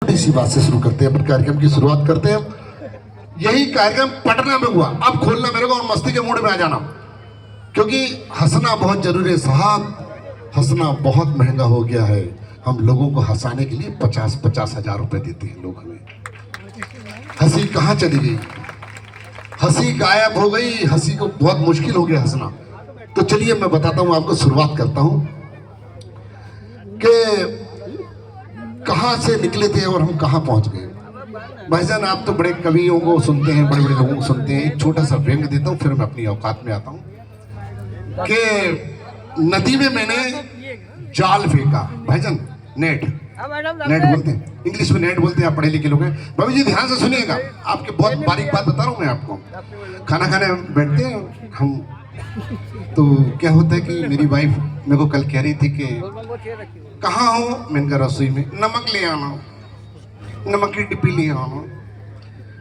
छोटी सी बात से शुरू करते हैं, अपने कार्यक्रम की शुरुआत करते हैं। यही कार्यक्रम पटना में हुआ, अब खोलना मेरे को और मस्ती के मूड में आ जाना, क्योंकि हंसना बहुत जरूरी है साहब। हंसना बहुत महंगा हो गया है। हम लोगों को हंसाने के लिए 50-50 हजार रुपए देते हैं लोग हमें। हंसी कहाँ चली गई? हंसी गायब हो गई। हंसी को बहुत मुश्किल हो गया हंसना। तो चलिए मैं बताता हूं आपको, शुरुआत करता हूं कि कहां से निकले थे और हम कहां पहुंच गए। भाईजान आप तो बड़े कवियों को सुनते हैं, बड़े बड़े लोगों को सुनते हैं। एक छोटा सा व्यंग देता हूं, फिर मैं अपनी औकात में आता हूं कि नदी में मैंने जाल फेंका। भाईजान नेट बोलते हैं, इंग्लिश में नेट बोलते हैं, आप पढ़े लिखे लोग हैं। भाभी जी ध्यान से सुनिएगा, आपके बहुत बारीक बात बता रहा हूं मैं आपको। खाना खाने बैठते हैं हम, तो क्या होता है कि मेरी वाइफ मेरे को कल कह रही थी कि कहाँ हो? मैंने कहा रसोई में। नमक ले आना, नमक की डिब्बी ले आना।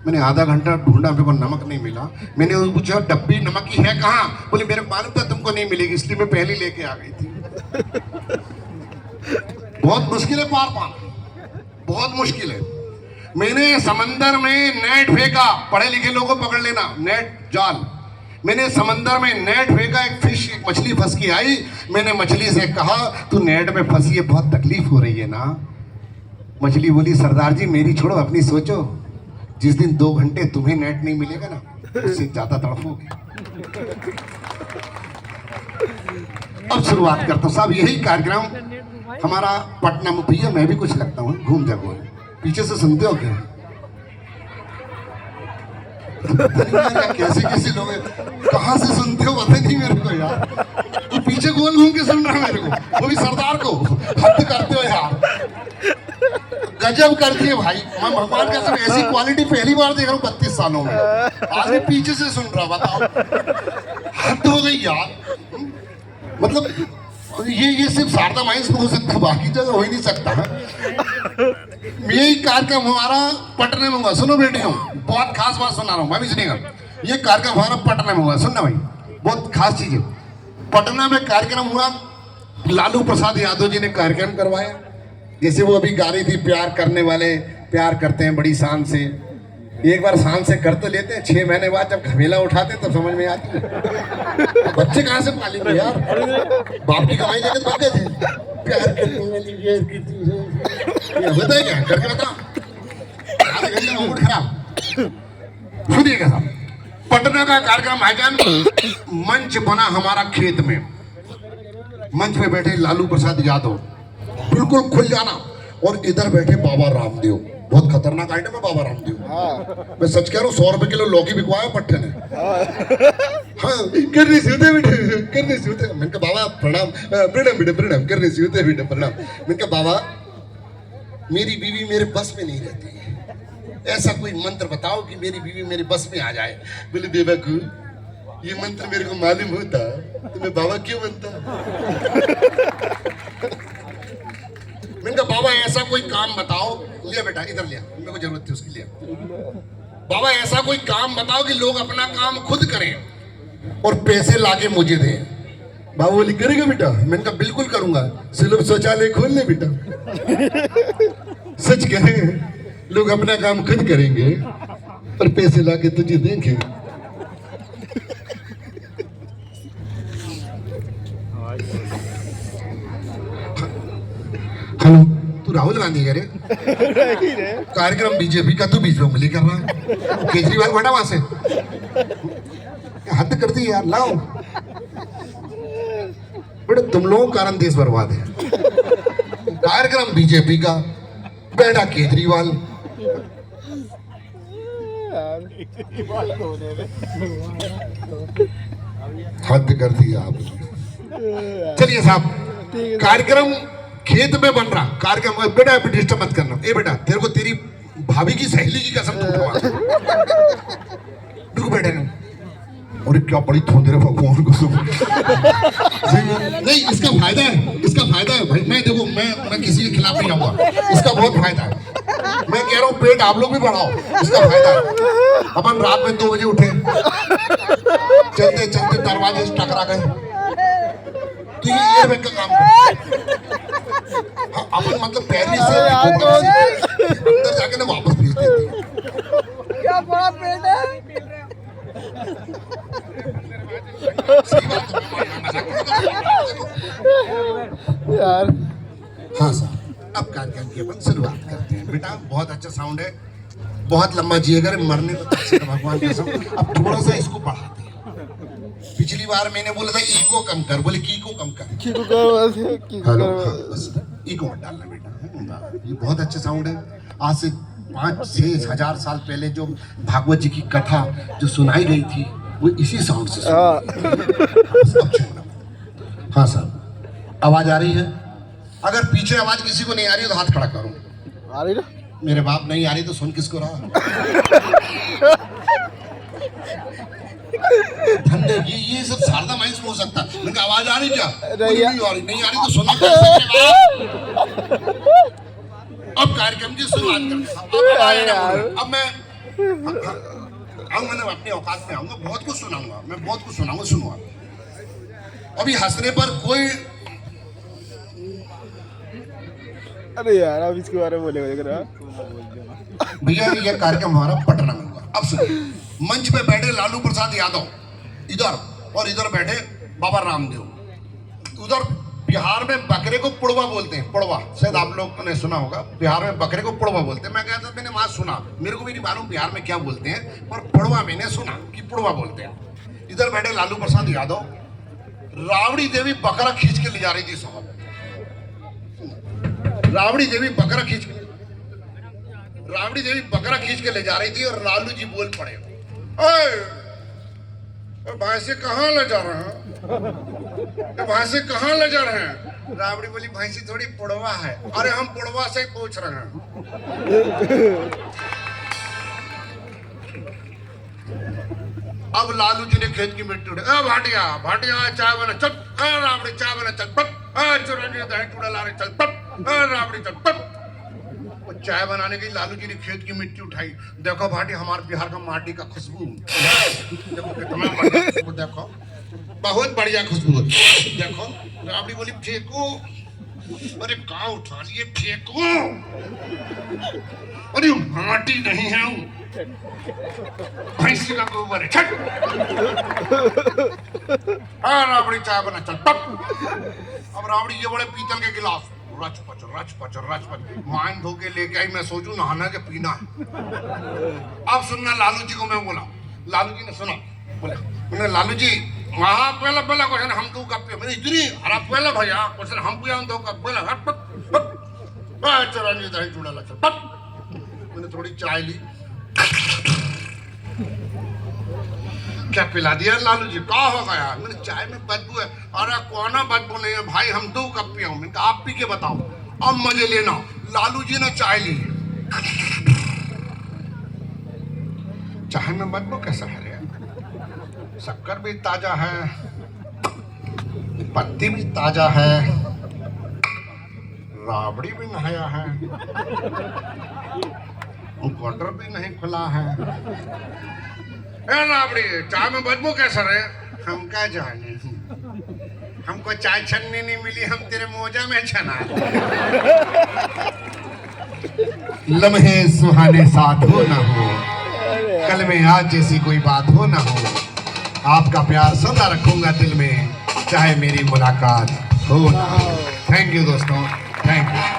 मैंने आधा घंटा ढूंढा, मेरे को नमक नहीं मिला। मैंने उससे पूछा डब्बी नमक की है कहाँ? बोली मेरे को मालूम था तुमको नहीं मिलेगी, इसलिए मैं पहले लेके आ गई थी। बहुत मुश्किल है पार पाना, बहुत मुश्किल है। मैंने समंदर में नेट फेंका, पढ़े लिखे लोगों को पकड़ लेना, नेट जाल। मैंने समंदर में नेट फेंका, एक फिश, एक मछली फंस के आई। मैंने मछली से कहा तू नेट में फंसी है, बहुत तकलीफ हो रही है ना? मछली बोली सरदार जी मेरी छोड़ो, अपनी सोचो। जिस दिन 2 घंटे तुम्हें नेट नहीं मिलेगा ना, उससे ज्यादा तड़पोगे। अब शुरुआत करता हूं साहब, यही कार्यक्रम हमारा पटना में। भैया मैं भी कुछ लगता हूँ, घूम जागो। पीछे से सुनते हो क्या? कैसे कैसे लोग हैं, कहाँ से सुनते हो पता नहीं मेरे को यार। तो पीछे गोल घूम के सुन रहा है मेरे को, वो भी सरदार को। हद करते हो यार, गजब करती है भाई। मैं भगवान का सिर्फ ऐसी क्वालिटी पहली बार देख रहा हूँ 32 सालों में। आज भी पीछे से सुन रहा, बताओ हद हो गई यार। मतलब ये सिर्फ शारदा माइंस में हो सकता है, बाकी जगह हो ही नहीं सकता है। यही कार्यक्रम हमारा पटना में हुआ। सुनो बेटियों, बहुत खास बात सुना रहा हूँ, मैं भी सुनिएगा। ये कार्यक्रम हमारा पटना में हुआ, सुनना भाई, बहुत खास चीज है। पटना में कार्यक्रम हुआ, लालू प्रसाद यादव जी ने कार्यक्रम करवाया। जैसे वो अभी गा रही थी, प्यार करने वाले प्यार करते हैं बड़ी शान से। एक बार शान से कर तो लेते हैं, 6 महीने बाद जब घमेला उठाते हैं तब समझ में आती है। बच्चे कहाँ से पालेंगे यार? बाप की कमाई लेके भाग गए थे। प्यार करने वाली प्यार करती है, होता है क्या? करके बता, आधे घंटे में मूड खराब। सुनिएगा साहब, पटना का कार्यक्रम भाईजान, मंच बना हमारा खेत में। मंच में बैठे लालू प्रसाद यादव, बिल्कुल खुल जाना, और इधर बैठे बाबा रामदेव। बहुत खतरनाक आइटम है बाबा रामदेव। मैं सच कह रहा हूँ, 100 रुपए किलो लौकी बिकवाया पट्टे ने। हाँ करने से होते बेटे, करने से होते। मैंने कहा बाबा प्रणाम, प्रणाम बेटे प्रणाम, करने से होते बेटे प्रणाम। मैंने कहा बाबा मेरी बीवी मेरे बस में नहीं रहती है, ऐसा कोई मंत्र बताओ कि मेरी बीवी मेरे बस में आ जाए। बोले देवा को ये मंत्र मेरे को मालूम होता तो मैं बाबा क्यों बनता। मैंने कहा बाबा ऐसा कोई काम बताओ। लिया बेटा इधर लिया, मेरे को जरूरत थी उसकी, लिया। बाबा ऐसा कोई काम बताओ कि लोग अपना काम खुद करें और पैसे लाके मुझे दें। बाबा बोली करेगा बेटा? मैंने कहा बिल्कुल करूंगा, सुलभ शौचालय खोल ले बेटा। सच कहें, लोग अपना काम खुद करेंगे और पैसे लाके तुझे देंगे। हेलो, तू राहुल गांधी कह रहे? कार्यक्रम बीजेपी का तू बीच में उंगली कर रहा है। केजरीवाल बैठा वहां से, हद कर दी यार। लाओ बेटा, तुम लोगों के कारण देश बर्बाद है। कार्यक्रम बीजेपी का, बैठा केजरीवाल। हद कर दिया आप। चलिए साहब, कार्यक्रम खेत में बन रहा कार्यक्रम। बेटा डिस्टर्ब मत करना। ए बेटा, तेरे को तेरी भाभी की सहेली की कसम बिल्कुल बैठे ना। और क्या बड़ी थोंदे रे भगवान को नहीं, इसका फायदा है, इसका फायदा है भाई। मैं देखो, मैं किसी के खिलाफ नहीं आऊंगा, इसका बहुत फायदा है। मैं कह रहा हूँ पेट आप लोग भी बढ़ाओ, इसका फायदा है। अपन रात में 2 बजे उठे, चलते चलते दरवाजे से टकरा गए, तो ये एयरबैग का काम है। अपन मतलब पहले से अंदर शुरुआत करते हैं। बेटा बहुत अच्छा साउंड है, बहुत लंबा जिएगा, मरने को तक भगवान कसम। अब थोड़ा सा इसको बढ़ाते हैं। पिछली बार मैंने बोला था ईको कम कर, बोले की को कम कर। हेलो, बस ईको मत डालना बेटा। ये बहुत अच्छा साउंड है। आज से 5-6 हजार साल पहले जो भागवत जी की कथा जो सुनाई गई थी वो इसी साउंड से हाँ सर, आवाज आ रही है? अगर पीछे आवाज किसी को नहीं आ रही है तो हाथ खड़ा करो। आ रही ना? मेरे बाप नहीं आ रही तो सुन किसको रहा। ठंडे ये सब शारदा माइंस हो सकता है। उनका आवाज आ रही क्या? नहीं आ रही तो सुना कैसे? अब कार्यक्रम की शुरुआत करते हैं। अब मैं आऊंगा ना, अपनी औकात में आऊंगा, बहुत कुछ सुनाऊंगा, मैं बहुत कुछ सुनाऊंगा। सुनो अभी हंसने पर कोई, अरे यार अब इसके बारे में बोलेगा भैया ये कार्यक्रम हमारा पटना में हुआ। अब सुनिए, मंच पे बैठे लालू प्रसाद यादव इधर, और इधर बैठे बाबा रामदेव। उधर बिहार में बकरे को पुड़वा बोलते हैं, पुड़वा, शायद आप लोग ने सुना होगा। बिहार में बकरे को पुड़वा बोलते हैं। मैं कहता मैंने वहां सुना, मेरे को भी नहीं मालूम बिहार में क्या बोलते हैं, पर पुड़वा मैंने सुना कि पुड़वा बोलते हैं। इधर बैठे लालू प्रसाद यादव, राबड़ी देवी बकरा खींच के ले जा रही थी साहब। राबड़ी देवी बकरा खींच के ले जा रही थी, और लालू जी बोल पड़े, भैंसे कहाँ ले जा रहे हैं? भैंसे कहाँ ले जा रहे हैं? राबड़ी बोली भैंसी थोड़ी पुड़वा है। अरे हम पुड़वा से ही पूछ रहे हैं। अब लालू जी ने खेत की मिट्टी उड़े, भाटिया भाटिया चाय बना चल, राबड़ी चाय बना चल, पट चुरानी दही टूड़ा ला रहे चल, पट राबड़ी चल, पट। चाय बनाने की लालू जी ने खेत की मिट्टी उठाई। देखो भाटी, हमारे बिहार का माटी का खुशबू, देखो कितना बढ़िया खुशबू, देखो बहुत बढ़िया खुशबू। देखो राबड़ी बोली फेंको, अरे कहाँ उठा लिए, फेंको, अरे माटी नहीं है, भैंसी का गोबर है। हाँ राबड़ी चाय बना चल, पप। अब राबड़ी ये बड़े पीतल के गिलास, रच पच मान धो के लेके आई। मैं सोचू नहाना के पीना है। अब सुनना, लालू जी को मैं बोला, लालू जी ने सुना, बोला लालू जी वहाँ पहले क्वेश्चन हम दो कप, मैंने इतनी हरा पहले भैया क्वेश्चन हम पिया दो कप, बोला चौरानी दही चूड़ा ला चल। मैंने थोड़ी चाय ली, क्या पिला दिया लालू जी? क्या हो गया? मैंने चाय में बदबू है। अरे कोना बदबू नहीं है भाई, हम 2 कप पिया हूं। मैंने कहा आप पी के बताओ, अब मजे लेना। लालू जी ने चाय ली, चाय में बदबू कैसा है रे? शक्कर भी ताजा है, पत्ती भी ताजा है, राबड़ी भी नहाया है, क्वार्टर भी नहीं खुला है। राबड़ी चाय में बदबू कैसा रे? हम क्या जाने, हमको चाय छन्नी नहीं मिली, हम तेरे मोजा में छना। लम्हे सुहाने साथ हो ना हो, कल में आज जैसी कोई बात हो ना हो, आपका प्यार सदा रखूंगा दिल में, चाहे मेरी मुलाकात हो ना हो। थैंक यू दोस्तों, थैंक यू।